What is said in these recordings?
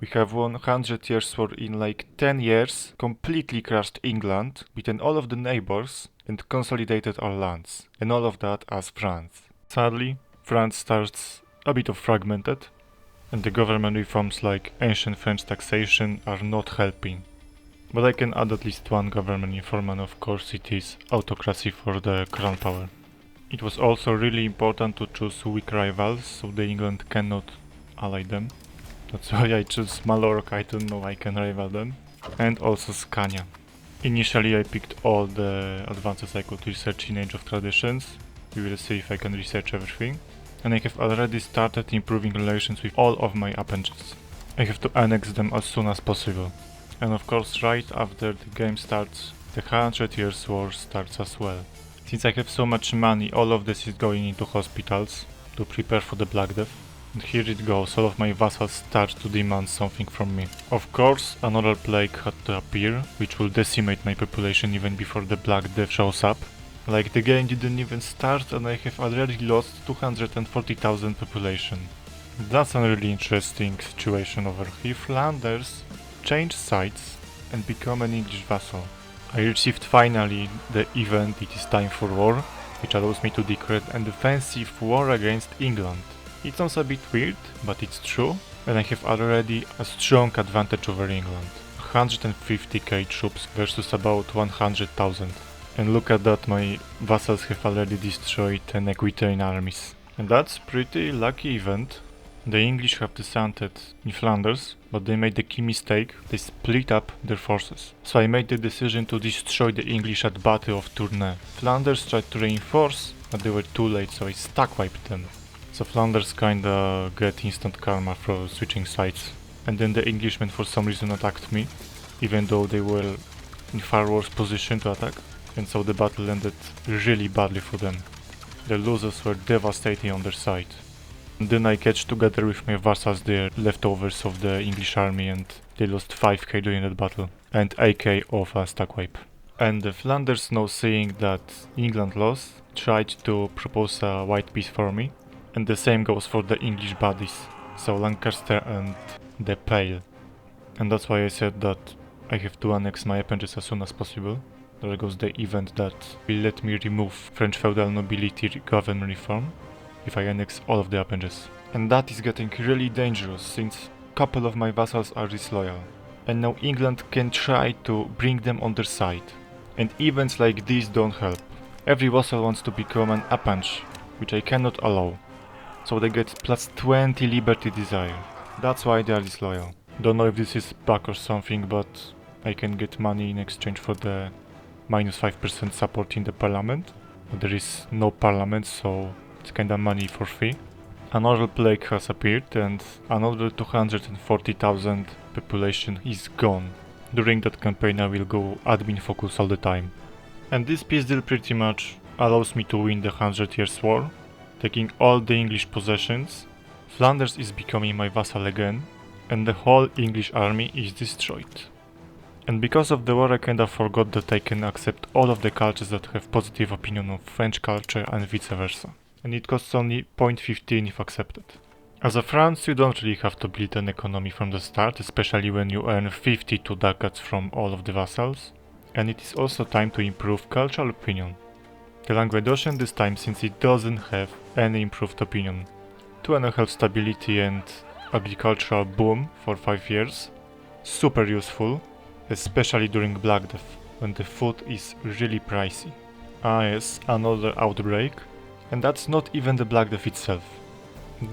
We have won 100 years war in like 10 years, completely crushed England, beaten all of the neighbors, and consolidated our lands. And all of that as France. Sadly, France starts a bit of fragmented, and the government reforms like ancient French taxation are not helping. But I can add at least one government reform, and of course it is autocracy for the crown power. It was also really important to choose weak rivals, so the England cannot ally them. That's why I choose Malorca, I don't know I can rival them. And also Scania. Initially I picked all the advances I could research in Age of Traditions. We will see if I can research everything. And I have already started improving relations with all of my appendages. I have to annex them as soon as possible. And of course right after the game starts, the 100 Years War starts as well. Since I have so much money, all of this is going into hospitals to prepare for the Black Death. And here it goes, all of my vassals start to demand something from me. Of course, another plague had to appear, which will decimate my population even before the Black Death shows up. Like the game didn't even start and I have already lost 240,000 population. That's a really interesting situation over here. Flanders changed sides and become an English vassal. I received finally the event It is Time for War, which allows me to declare an defensive war against England. It sounds a bit weird, but it's true, and I have already a strong advantage over England. 150k troops versus about 100,000. And look at that, my vassals have already destroyed 10 Equestrian armies. And that's pretty lucky event. The English have descended in Flanders, but they made the key mistake, they split up their forces. So I made the decision to destroy the English at Battle of Tournai. Flanders tried to reinforce, but they were too late, so I stack wiped them. So Flanders kinda get instant karma for switching sides. And then the Englishmen for some reason attacked me, even though they were in far worse position to attack. And so the battle ended really badly for them. The losers were devastating on their side. And then I catch together with my vassals the leftovers of the English army and they lost 5k during that battle and 8k of a stack wipe. And the Flanders, now seeing that England lost, tried to propose a white peace for me. And the same goes for the English buddies, so Lancaster and the Pale. And that's why I said that I have to annex my appendages as soon as possible. There goes the event that will let me remove French feudal nobility government reform if I annex all of the appendages. And that is getting really dangerous since a couple of my vassals are disloyal. And now England can try to bring them on their side. And events like these don't help. Every vassal wants to become an appendage, which I cannot allow. So they get plus 20 liberty desire. That's why they are disloyal. Don't know if this is bug or something, but I can get money in exchange for the minus 5% support in the parliament. But there is no parliament, so it's kinda money for free. Another plague has appeared and another 240,000 population is gone. During that campaign I will go admin focus all the time. And this peace deal pretty much allows me to win the 100 Years War, taking all the English possessions. Flanders is becoming my vassal again, and the whole English army is destroyed. And because of the war I kinda forgot that I can accept all of the cultures that have positive opinion of French culture and vice versa. And it costs only 0.15 if accepted. As a France, you don't really have to build an economy from the start, especially when you earn 52 ducats from all of the vassals. And it is also time to improve cultural opinion. The Languedocian this time, since it doesn't have any improved opinion. 2.5 stability and agricultural boom for 5 years. Super useful, especially during Black Death, when the food is really pricey. Ah yes, another outbreak. And that's not even the Black Death itself.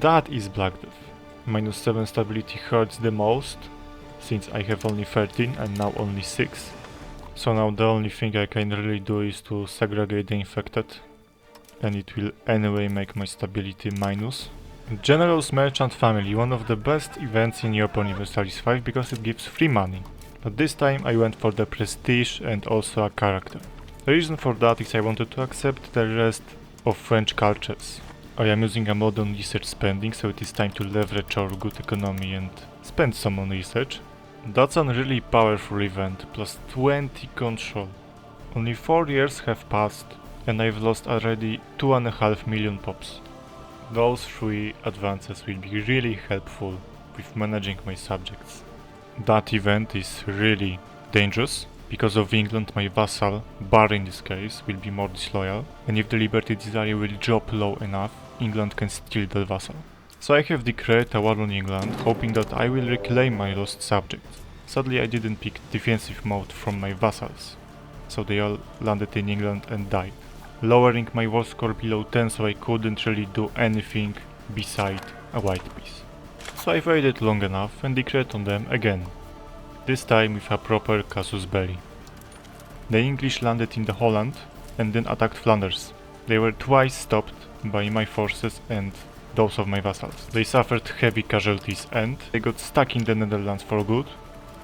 That is Black Death. Minus 7 stability hurts the most, since I have only 13 and now only 6. So now the only thing I can really do is to segregate the infected. And it will anyway make my stability minus. General's Merchant Family, one of the best events in Europa Universalis 5 because it gives free money. But this time I went for the prestige and also a character. The reason for that is I wanted to accept the rest of French cultures. I am using a mod on research spending, so it is time to leverage our good economy and spend some on research. That's a really powerful event, plus 20 control. Only 4 years have passed and I've lost already 2.5 million pops. Those 3 advances will be really helpful with managing my subjects. That event is really dangerous. Because of England, my vassal, Bar in this case, will be more disloyal, and if the Liberty Desire will drop low enough, England can steal the vassal. So I have declared a war on England, hoping that I will reclaim my lost subjects. Sadly, I didn't pick defensive mode from my vassals, so they all landed in England and died, lowering my war score below 10, so I couldn't really do anything beside a white piece. So I waited long enough and declared on them again, this time with a proper casus belli. The English landed in the Holland and then attacked Flanders. They were twice stopped by my forces and those of my vassals. They suffered heavy casualties and they got stuck in the Netherlands for good,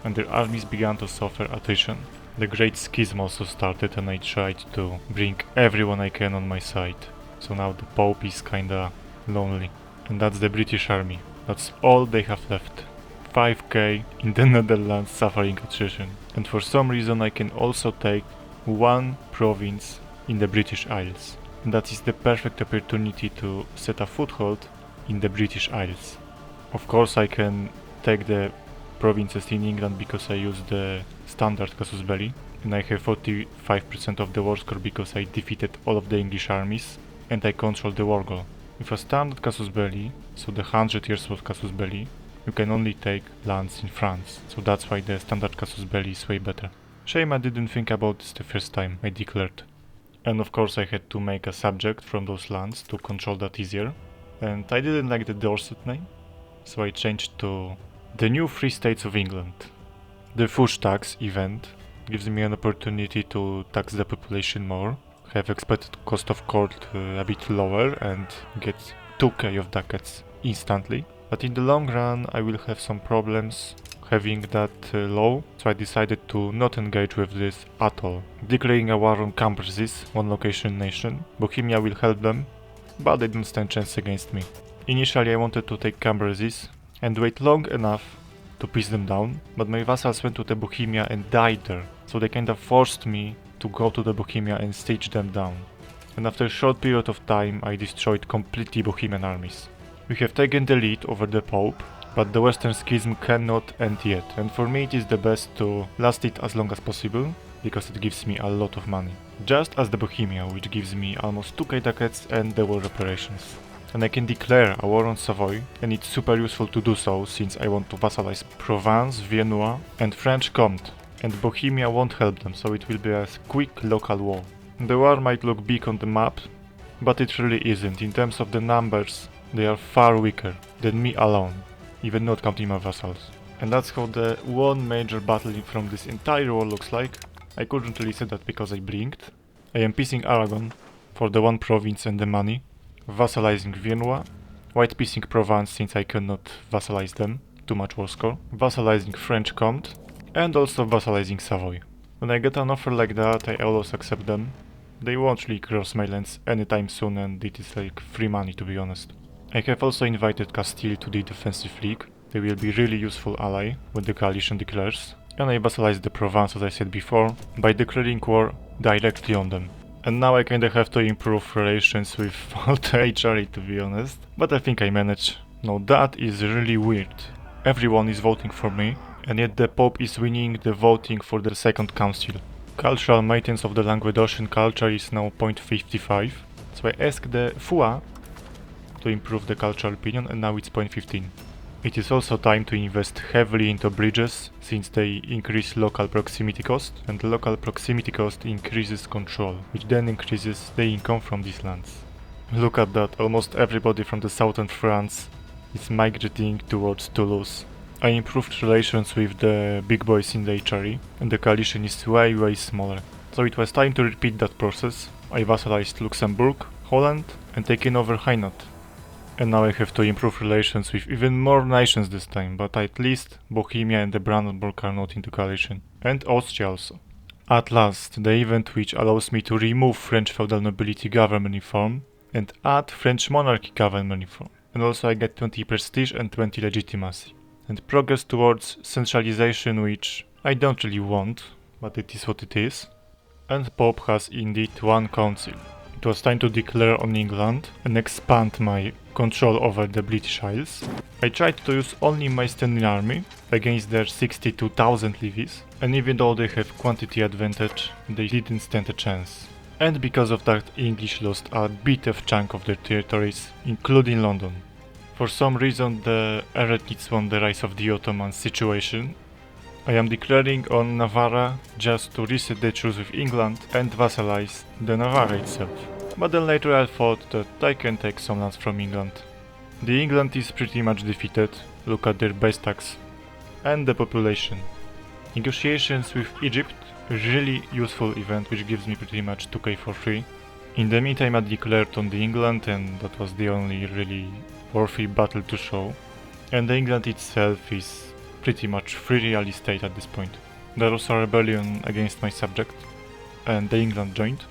and their armies began to suffer attrition. The Great Schism also started and I tried to bring everyone I can on my side. So now the Pope is kinda lonely. And that's the British army. That's all they have left. 5k in the Netherlands suffering attrition. And for some reason I can also take one province in the British Isles. And that is the perfect opportunity to set a foothold in the British Isles. Of course I can take the provinces in England because I use the standard casus belli, and I have 45% of the war score because I defeated all of the English armies and I control the war goal. With a standard casus belli, so the 100 years of casus belli, you can only take lands in France, so that's why the standard casus belli is way better. Shame I didn't think about this the first time I declared. And of course I had to make a subject from those lands to control that easier. And I didn't like the Dorset name, so I changed to the new Free States of England. The Fush tax event gives me an opportunity to tax the population more, have expected cost of court a bit lower and get 2k of ducats instantly. But in the long run I will have some problems having that low, so I decided to not engage with this at all. Declaring a war on Cambresis, one location nation. Bohemia will help them, but they don't stand chance against me. Initially I wanted to take Cambresis and wait long enough to piece them down, but my vassals went to the Bohemia and died there, so they kinda forced me to go to the Bohemia and stage them down. And after a short period of time I destroyed completely Bohemian armies. We have taken the lead over the Pope, but the Western Schism cannot end yet, and for me it is the best to last it as long as possible, because it gives me a lot of money. Just as the Bohemia, which gives me almost 2k ducats and the war reparations. And I can declare a war on Savoy, and it's super useful to do so since I want to vassalize Provence, Viennois and French Comte, and Bohemia won't help them, so it will be a quick local war. The war might look big on the map, but it really isn't. In terms of the numbers, they are far weaker than me alone, even not counting my vassals. And that's how the one major battle from this entire war looks like. I couldn't really say that because I blinked. I am piecing Aragon for the one province and the money, vassalizing Viennois, white piecing Provence since I cannot vassalize them, too much war score, vassalizing French Comte, and also vassalizing Savoy. When I get an offer like that, I always accept them. They won't really cross my lands anytime soon, and it is like free money, to be honest. I have also invited Castile to the Defensive League. They will be really useful ally when the coalition declares. And I vassalized the Provence, as I said before, by declaring war directly on them. And now I kinda have to improve relations with all the HRE, to be honest. But I think I manage. No, that is really weird. Everyone is voting for me, and yet the Pope is winning the voting for the second council. Cultural maintenance of the Languedocian culture is now 0.55. So I asked the FUA to improve the cultural opinion, and now it's 0.15. It is also time to invest heavily into bridges, since they increase local proximity cost, and local proximity cost increases control, which then increases the income from these lands. Look at that, almost everybody from the southern France is migrating towards Toulouse. I improved relations with the big boys in the HRE, and the coalition is way smaller. So it was time to repeat that process. I vassalized Luxembourg, Holland, and taken over Hainaut. And now I have to improve relations with even more nations this time, but at least Bohemia and the Brandenburg are not in the coalition. And Austria also. At last, the event which allows me to remove French feudal nobility government reform and add French monarchy government reform. And also I get 20 prestige and 20 legitimacy. And progress towards centralization, which I don't really want, but it is what it is. And Pope has indeed one council. It was time to declare on England and expand my control over the British Isles. I tried to use only my standing army against their 62,000 levies, and even though they have quantity advantage, they didn't stand a chance. And because of that, English lost a bit of chunk of their territories, including London. For some reason, the Eretniks won the rise of the Ottoman situation. I am declaring on Navarra just to reset the truce with England and vassalize the Navarra itself. But then later I thought that I can take some lands from England. The England is pretty much defeated, look at their base tax and the population. Negotiations with Egypt, really useful event which gives me pretty much 2k for free. In the meantime I declared on the England, and that was the only really worthy battle to show. And the England itself is pretty much free real estate at this point. There was a rebellion against my subject, and the England joined.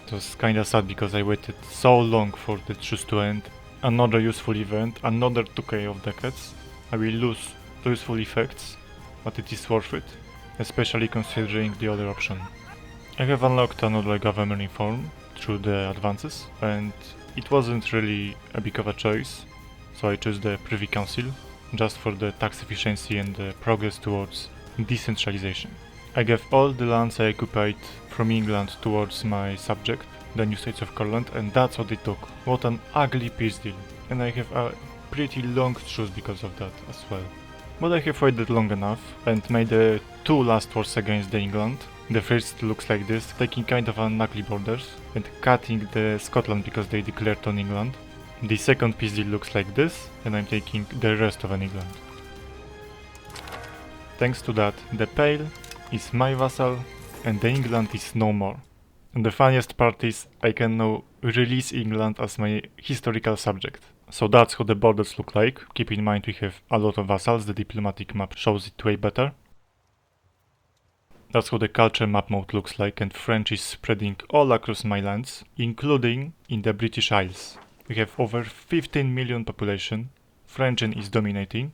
It was kinda sad because I waited so long for the truce to end. Another useful event, another 2k of decades. I will lose the useful effects, but it is worth it, especially considering the other option. I have unlocked another government reform through the advances, and it wasn't really a big of a choice, so I chose the Privy Council, just for the tax efficiency and the progress towards decentralization. I gave all the lands I occupied from England towards my subject, the new states of Courland, and that's what they took. What an ugly peace deal. And I have a pretty long truce because of that as well. But I have waited long enough and made the two last wars against the England. The first looks like this, taking kind of unlucky borders and cutting the Scotland because they declared on England. The second peace deal looks like this, and I'm taking the rest of England. Thanks to that, the Pale is my vassal and the England is no more. And the funniest part is I can now release England as my historical subject. So that's how the borders look like. Keep in mind we have a lot of vassals, the diplomatic map shows it way better. That's how the culture map mode looks like, and French is spreading all across my lands, including in the British Isles. We have over 15 million population, French is dominating,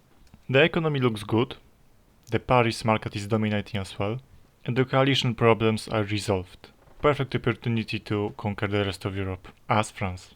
the economy looks good, the Paris market is dominating as well, and the coalition problems are resolved. Perfect opportunity to conquer the rest of Europe, as France.